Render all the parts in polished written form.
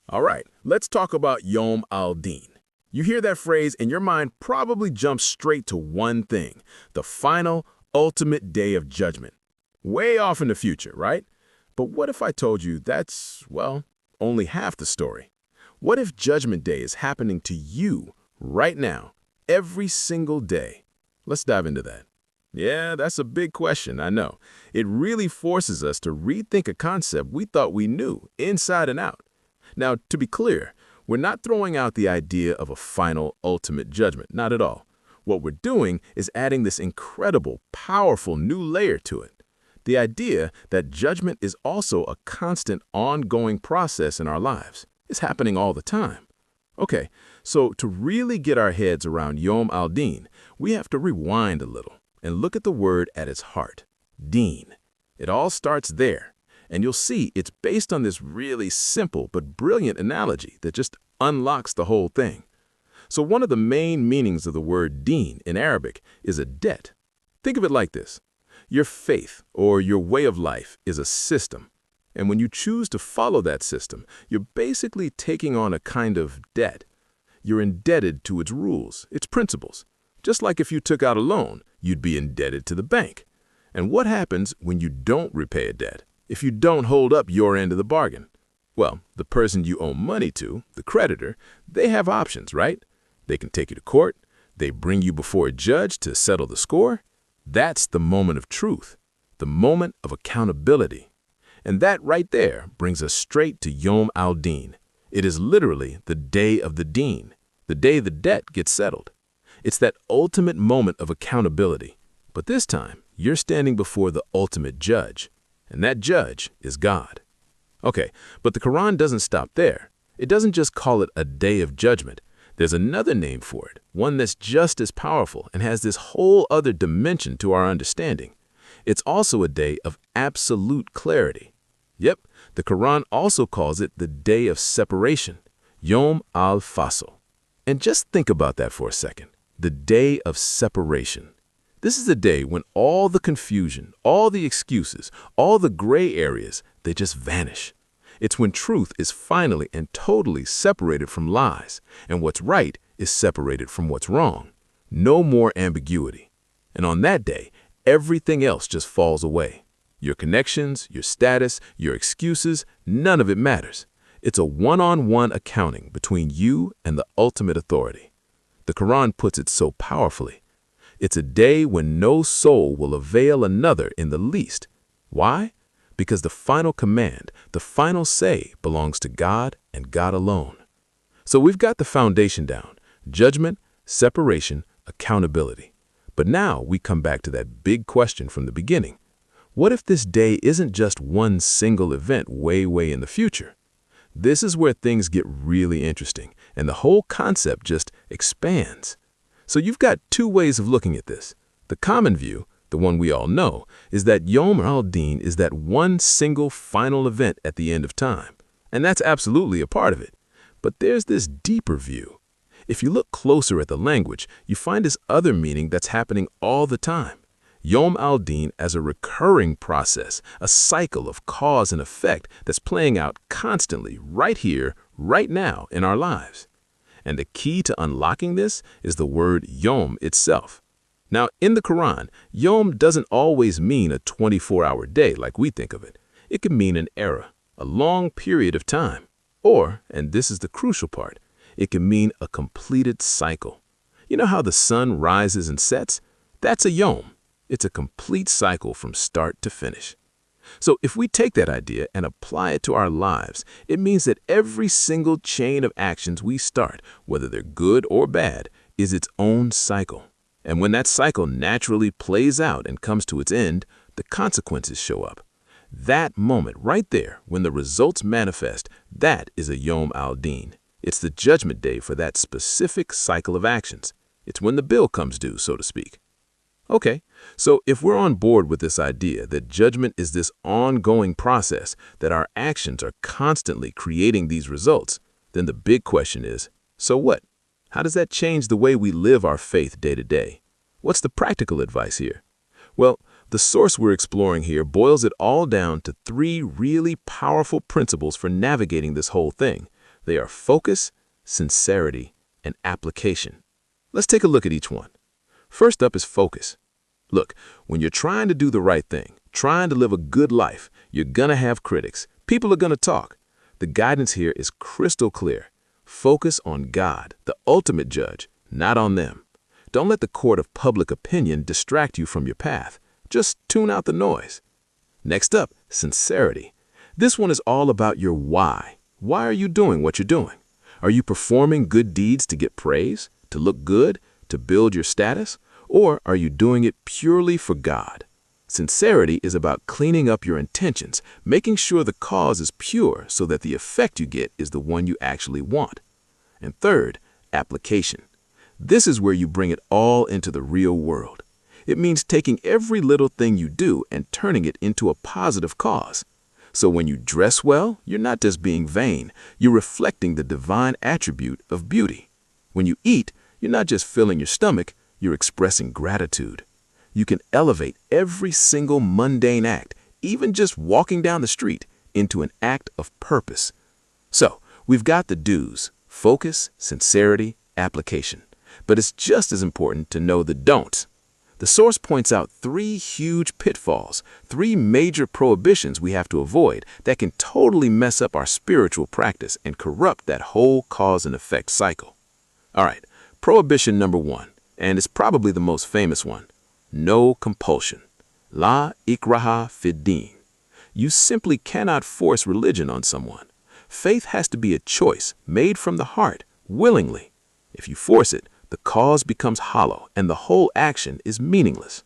All right, let's talk about Yom al-Din. You hear that phrase and your mind probably jumps straight to one thing, the final, ultimate day of judgment. Way off in the future, right? But what if I told you that's, well, only half the story? What if Judgment Day is happening to you right now, every single day? Let's dive into that. Yeah, that's a big question, I know. It really forces us to rethink a concept we thought we knew inside and out. Now, to be clear, we're not throwing out the idea of a final, ultimate judgment, not at all. What we're doing is adding this incredible, powerful new layer to it. The idea that judgment is also a constant, ongoing process in our lives. It's happening all the time. Okay, so to really get our heads around Yom al-Din, we have to rewind a little and look at the word at its heart, Deen. It all starts there. And you'll see it's based on this really simple but brilliant analogy that just unlocks the whole thing. So one of the main meanings of the word deen in Arabic is a debt. Think of it like this. Your faith or your way of life is a system. And when you choose to follow that system, you're basically taking on a kind of debt. You're indebted to its rules, its principles. Just like if you took out a loan, you'd be indebted to the bank. And what happens when you don't repay a debt? If you don't hold up your end of the bargain? Well, the person you owe money to, the creditor, they have options, right? They can take you to court. They bring you before a judge to settle the score. That's the moment of truth, the moment of accountability. And that right there brings us straight to Yom al-Din. It is literally the day of the deen, the day the debt gets settled. It's that ultimate moment of accountability. But this time, you're standing before the ultimate judge. And that judge is God. Okay, but the Qur'an doesn't stop there. It doesn't just call it a day of judgment. There's another name for it, one that's just as powerful and has this whole other dimension to our understanding. It's also a day of absolute clarity. Yep, the Qur'an also calls it the day of separation, Yom al-Fasl. And just think about that for a second, the day of separation. This is a day when all the confusion, all the excuses, all the gray areas, they just vanish. It's when truth is finally and totally separated from lies, and what's right is separated from what's wrong. No more ambiguity. And on that day, everything else just falls away. Your connections, your status, your excuses, none of it matters. It's a one-on-one accounting between you and the ultimate authority. The Qur'an puts it so powerfully. It's a day when no soul will avail another in the least. Why? Because the final command, the final say belongs to God and God alone. So we've got the foundation down, judgment, separation, accountability. But now we come back to that big question from the beginning. What if this day isn't just one single event way in the future? This is where things get really interesting and the whole concept just expands. So you've got two ways of looking at this. The common view, the one we all know, is that Yom al-Din is that one single final event at the end of time. And that's absolutely a part of it. But there's this deeper view. If you look closer at the language, you find this other meaning that's happening all the time. Yom al-Din as a recurring process, a cycle of cause and effect that's playing out constantly right here, right now in our lives. And the key to unlocking this is the word Yom itself. Now, in the Quran, Yom doesn't always mean a 24-hour day like we think of it. It can mean an era, a long period of time. Or, and this is the crucial part, it can mean a completed cycle. You know how the sun rises and sets? That's a Yom. It's a complete cycle from start to finish. So if we take that idea and apply it to our lives, it means that every single chain of actions we start, whether they're good or bad, is its own cycle. And when that cycle naturally plays out and comes to its end, the consequences show up. That moment right there, when the results manifest, that is a Yom al-Din. It's the judgment day for that specific cycle of actions. It's when the bill comes due, so to speak. Okay, so if we're on board with this idea that judgment is this ongoing process, that our actions are constantly creating these results, then the big question is, so what? How does that change the way we live our faith day to day? What's the practical advice here? Well, the source we're exploring here boils it all down to three really powerful principles for navigating this whole thing. They are focus, sincerity, and application. Let's take a look at each one. First up is focus. Look, when you're trying to do the right thing, trying to live a good life, you're gonna have critics. People are gonna talk. The guidance here is crystal clear. Focus on God, the ultimate judge, not on them. Don't let the court of public opinion distract you from your path. Just tune out the noise. Next up, sincerity. This one is all about your why. Why are you doing what you're doing? Are you performing good deeds to get praise, to look good, to build your status? Or are you doing it purely for God? Sincerity is about cleaning up your intentions, making sure the cause is pure so that the effect you get is the one you actually want. And third, application. This is where you bring it all into the real world. It means taking every little thing you do and turning it into a positive cause. So when you dress well, you're not just being vain, you're reflecting the divine attribute of beauty. When you eat, you're not just filling your stomach, you're expressing gratitude. You can elevate every single mundane act, even just walking down the street, into an act of purpose. So, we've got the do's: focus, sincerity, application. But it's just as important to know the don'ts. The source points out 3 huge pitfalls, 3 major prohibitions we have to avoid that can totally mess up our spiritual practice and corrupt that whole cause and effect cycle. All right, prohibition number 1, and it's probably the most famous one: no compulsion. La ikraha fid din. You simply cannot force religion on someone. Faith has to be a choice made from the heart, willingly. If you force it, the cause becomes hollow and the whole action is meaningless.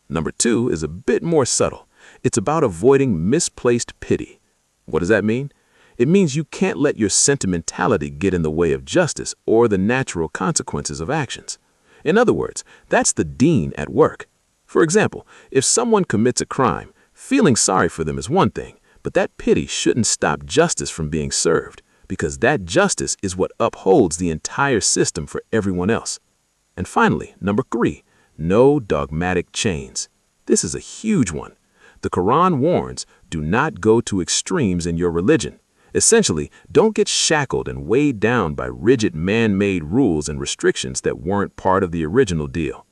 Number 2 is a bit more subtle. It's about avoiding misplaced pity. What does that mean? It means you can't let your sentimentality get in the way of justice or the natural consequences of actions. In other words, that's the deen at work. For example, if someone commits a crime, feeling sorry for them is one thing, but that pity shouldn't stop justice from being served, because that justice is what upholds the entire system for everyone else. And finally, number 3, no dogmatic chains. This is a huge one. The Qur'an warns, do not go to extremes in your religion. Essentially, don't get shackled and weighed down by rigid man-made rules and restrictions that weren't part of the original deal.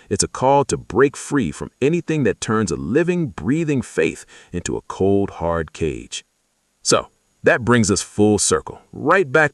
It's a call to break free from anything that turns a living, breathing faith into a cold, hard cage. So, that brings us full circle, right back to